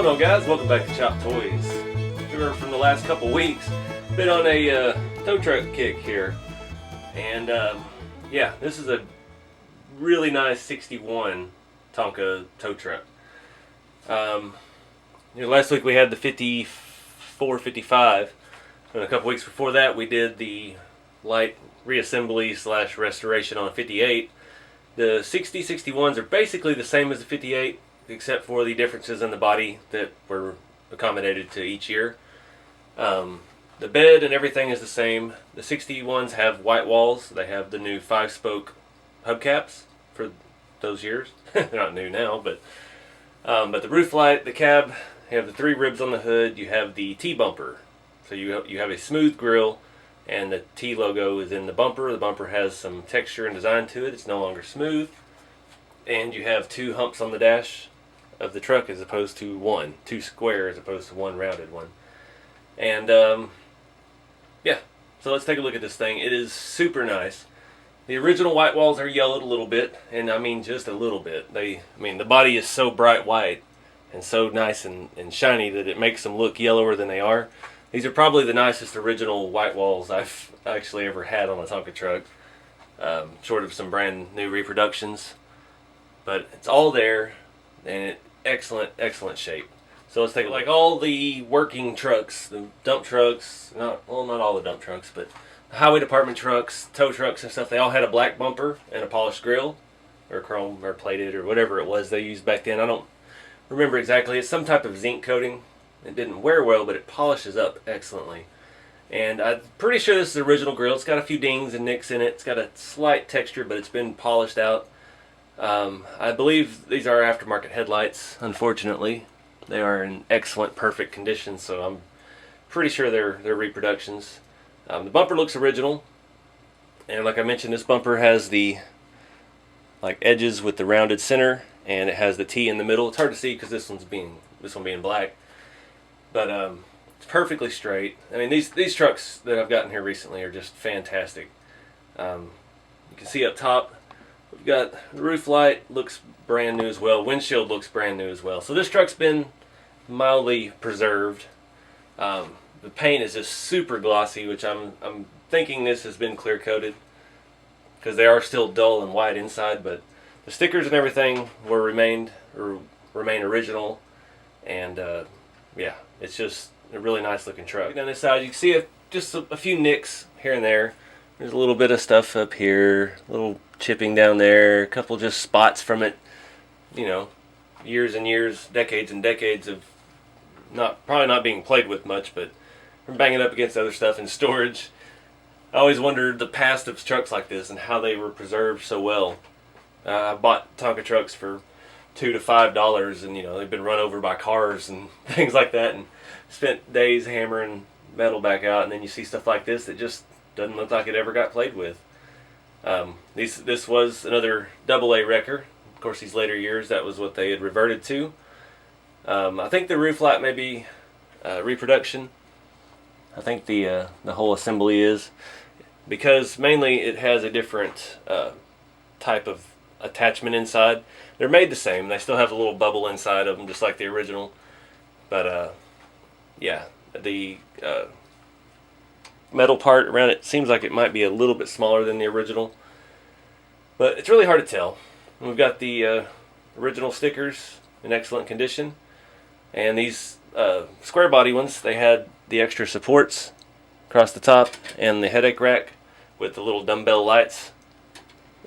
What's going on, guys? Welcome back to Chop Toys. We're from the last couple weeks. Been on a tow truck kick here, and yeah, this is a really nice '61 Tonka tow truck. Last week we had the 54, 55, and a couple weeks before that we did the light reassembly / restoration on a 58. The 60 61s are basically the same as the 58, except for the differences in the body that were accommodated to each year. The bed and everything is the same. The 61s have white walls. They have the new 5-spoke hubcaps for those years. They're not new now, but the roof light, the cab, you have the 3 ribs on the hood. You have the T bumper, so you have a smooth grille, and the T logo is in the bumper. The bumper has some texture and design to it. It's no longer smooth, and you have 2 humps on the dash of the truck as opposed to 1, 2 square as opposed to 1 rounded one. And yeah, so let's take a look at this thing. It is super nice. The original white walls are yellowed a little bit, and I mean just a little bit. The body is so bright white and so nice and shiny that it makes them look yellower than they are. These are probably the nicest original white walls I've actually ever had on a Tonka truck, short of some brand new reproductions. But it's all there, and excellent shape. So let's take like all the working trucks, the dump trucks, not all the dump trucks, but the highway department trucks, tow trucks and stuff. They all had a black bumper and a polished grille, or chrome or plated or whatever it was they used back then. I don't remember exactly. It's some type of zinc coating. It didn't wear well, but it polishes up excellently. And I'm pretty sure this is the original grille. It's got a few dings and nicks in it. It's got a slight texture, but it's been polished out. I believe these are aftermarket headlights, unfortunately. They are in excellent, perfect condition, so I'm pretty sure they're reproductions. The bumper looks original, and like I mentioned, this bumper has the edges with the rounded center, and it has the T in the middle. It's hard to see because this one being black, but it's perfectly straight. I mean, these trucks that I've gotten here recently are just fantastic. You can see up top, we've got the roof light, looks brand new as well. Windshield looks brand new as well. So this truck's been mildly preserved. The paint is just super glossy, which I'm thinking this has been clear coated, because they are still dull and white inside. But the stickers and everything remain original, and yeah, it's just a really nice looking truck. On this side, you can see just a few nicks here and there. There's a little bit of stuff up here, a little chipping down there, a couple just spots from it, years and years, decades and decades of probably not being played with much, but from banging up against other stuff in storage. I always wondered the past of trucks like this and how they were preserved so well. I bought Tonka trucks for $2 to $5, and they've been run over by cars and things like that, and spent days hammering metal back out, and then you see stuff like this that just doesn't look like it ever got played with. This was another AA wrecker. Of course, these later years, that was what they had reverted to. I think the roof light may be reproduction. I think the whole assembly is, because mainly it has a different type of attachment inside. They're made the same. They still have a little bubble inside of them, just like the original. But yeah, the metal part around it seems like it might be a little bit smaller than the original, but it's really hard to tell. We've got the original stickers in excellent condition, and these square body ones, they had the extra supports across the top and the headache rack with the little dumbbell lights,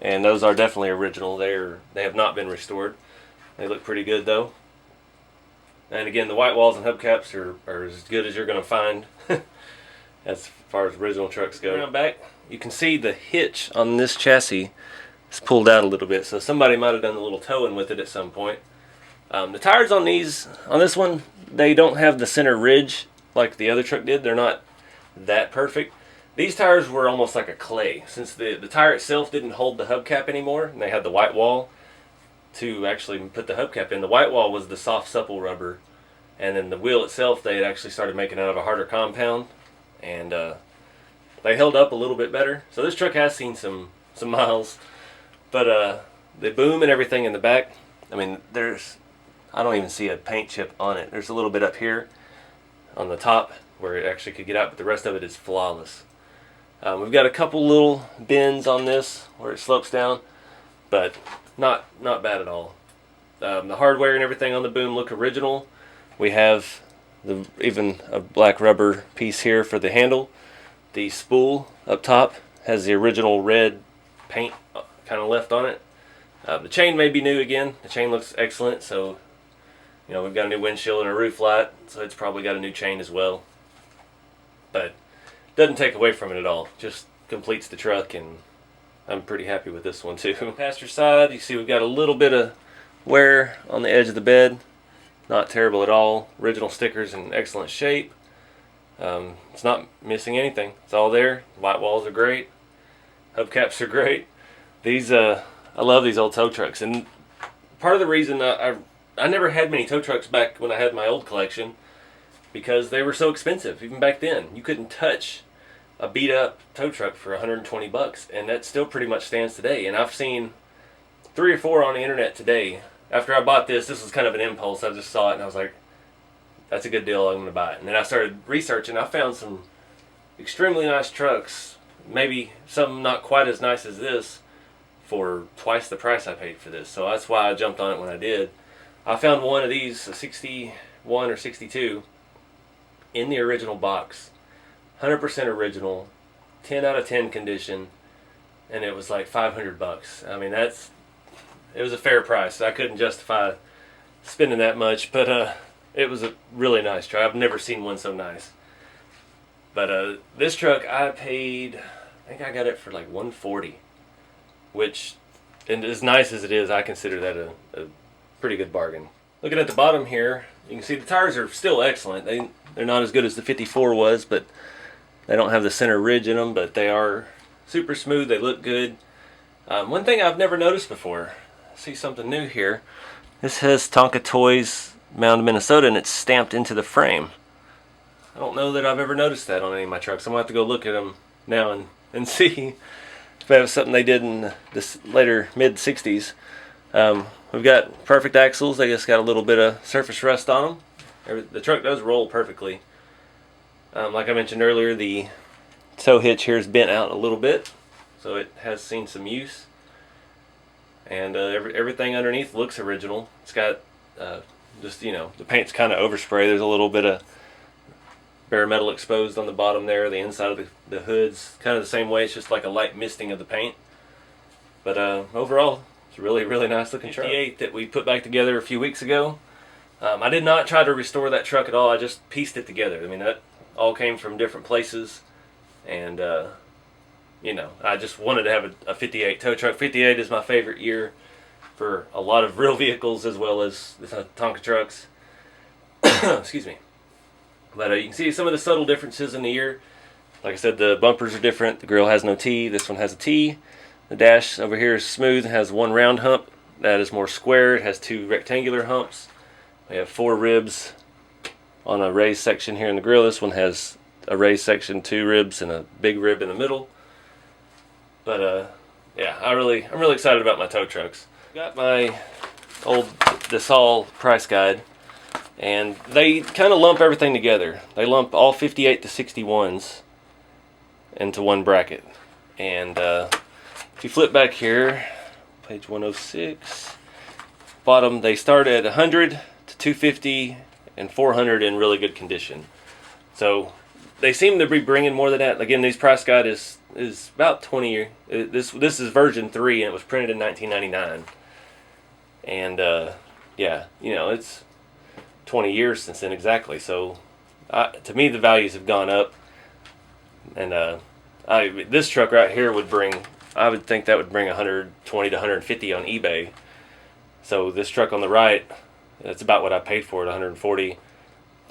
and those are definitely original. They have not been restored. They look pretty good though. And again, the white walls and hubcaps are as good as you're going to find as far as original trucks go. Around back, you can see the hitch on this chassis is pulled out a little bit, so somebody might have done a little towing with it at some point. The tires on this one, they don't have the center ridge like the other truck did. They're not that perfect. These tires were almost like a clay, since the tire itself didn't hold the hubcap anymore, and they had the white wall to actually put the hubcap in. The white wall was the soft, supple rubber, and then the wheel itself they had actually started making out of a harder compound, and they held up a little bit better. So this truck has seen some miles, but the boom and everything in the back, I mean, there's I don't even see a paint chip on it. There's a little bit up here on the top where it actually could get out, but the rest of it is flawless. We've got a couple little bends on this where it slopes down, but not bad at all. The hardware and everything on the boom look original. We have even a black rubber piece here for the handle. The spool up top has the original red paint kind of left on it. The chain may be new again. The chain looks excellent, so we've got a new windshield and a roof light, so it's probably got a new chain as well. But doesn't take away from it at all. Just completes the truck, and I'm pretty happy with this one too. Passenger side, you see we've got a little bit of wear on the edge of the bed. Not terrible at all. Original stickers in excellent shape. It's not missing anything. It's all there. White walls are great. Hubcaps are great. I love these old tow trucks, and part of the reason I never had many tow trucks back when I had my old collection, because they were so expensive. Even back then, you couldn't touch a beat up tow truck for $120, and that still pretty much stands today. And I've seen 3 or 4 on the internet today. After I bought this was kind of an impulse. I just saw it and I was like, that's a good deal, I'm going to buy it. And then I started researching. I found some extremely nice trucks, maybe some not quite as nice as this, for twice the price I paid for this. So that's why I jumped on it when I did. I found one of these, a 61 or 62, in the original box. 100% original, 10 out of 10 condition, and it was like $500. I mean, it was a fair price. I couldn't justify spending that much, but it was a really nice truck. I've never seen one so nice. But this truck I paid, I think I got it for like $140, which, and as nice as it is, I consider that a pretty good bargain. Looking at the bottom here, you can see the tires are still excellent. They're not as good as the 54 was, but they don't have the center ridge in them, but they are super smooth. They look good. One thing I've never noticed before, I see something new here. This has Tonka Toys, Mound, Minnesota, and it's stamped into the frame. I don't know that I've ever noticed that on any of my trucks. I'm going to have to go look at them now and see if that was something they did in this later mid-60s. We've got perfect axles. They just got a little bit of surface rust on them. The truck does roll perfectly. Like I mentioned earlier, the tow hitch here is bent out a little bit, so it has seen some use. And everything underneath looks original. It's got the paint's kind of overspray. There's a little bit of bare metal exposed on the bottom there. The inside of the hood's kind of the same way. It's just like a light misting of the paint. But overall, it's a really, really nice looking truck. 58 that we put back together a few weeks ago. I did not try to restore that truck at all. I just pieced it together. I mean, that all came from different places, and I just wanted to have a 58 tow truck. 58 is my favorite year for a lot of real vehicles as well as the Tonka trucks. Excuse me. But you can see some of the subtle differences in the year. Like I said, the bumpers are different. The grill has no T. This one has a T. The dash over here is smooth. It has one round hump. That is more square. It has 2 rectangular humps. We have 4 ribs on a raised section here in the grill. This one has a raised section, 2 ribs, and a big rib in the middle. But yeah, I'm really excited about my tow trucks. Got my old DeSalle price guide, and they kind of lump everything together. They lump all 58 to 61s into one bracket. And if you flip back here, page 106, bottom, they start at 100 to 250 and 400 in really good condition. So they seem to be bringing more than that. Again, these price guide is about 20 years. This is version 3, and it was printed in 1999. And yeah, it's 20 years since then exactly. So to me, the values have gone up. And this truck right here I would think that would bring 120 to 150 on eBay. So this truck on the right, that's about what I paid for it, 140.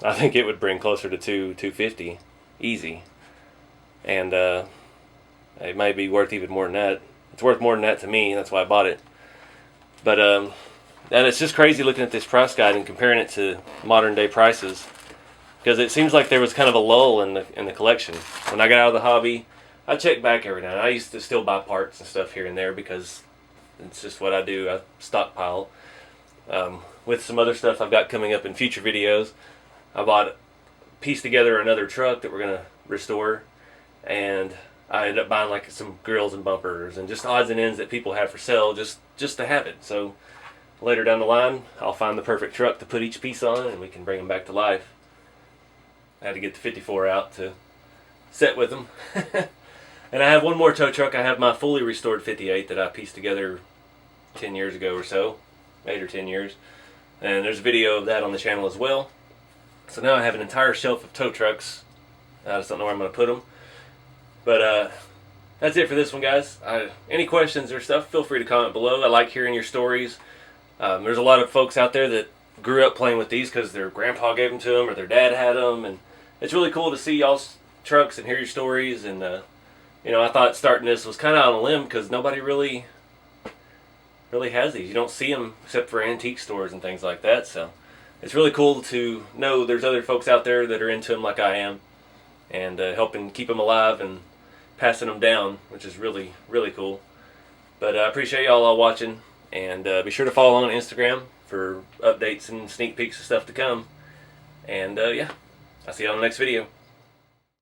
I think it would bring closer to 250, easy. And it might be worth even more than that. It's worth more than that to me. That's why I bought it. But and it's just crazy looking at this price guide and comparing it to modern day prices, because it seems like there was kind of a lull in the collection. When I got out of the hobby, I check back every now and then. I used to still buy parts and stuff here and there because it's just what I do. I stockpile. with some other stuff I've got coming up in future videos. Pieced together another truck that we're going to restore, and I ended up buying like some grills and bumpers and just odds and ends that people have for sale just to have it. So later down the line, I'll find the perfect truck to put each piece on, and we can bring them back to life. I had to get the 54 out to set with them. And I have one more tow truck. I have my fully restored 58 that I pieced together 10 years ago or so, 8 or 10 years. And there's a video of that on the channel as well. So now I have an entire shelf of tow trucks. I just don't know where I'm going to put them. But that's it for this one, guys. Any questions or stuff, feel free to comment below. I like hearing your stories. There's a lot of folks out there that grew up playing with these because their grandpa gave them to them or their dad had them. And it's really cool to see y'all's trucks and hear your stories. And I thought starting this was kind of on a limb because nobody really has these. You don't see them except for antique stores and things like that. So it's really cool to know there's other folks out there that are into them like I am, and helping keep them alive and passing them down, which is really, really cool. But I appreciate y'all all watching, and be sure to follow on Instagram for updates and sneak peeks of stuff to come. And yeah, I'll see you on the next video.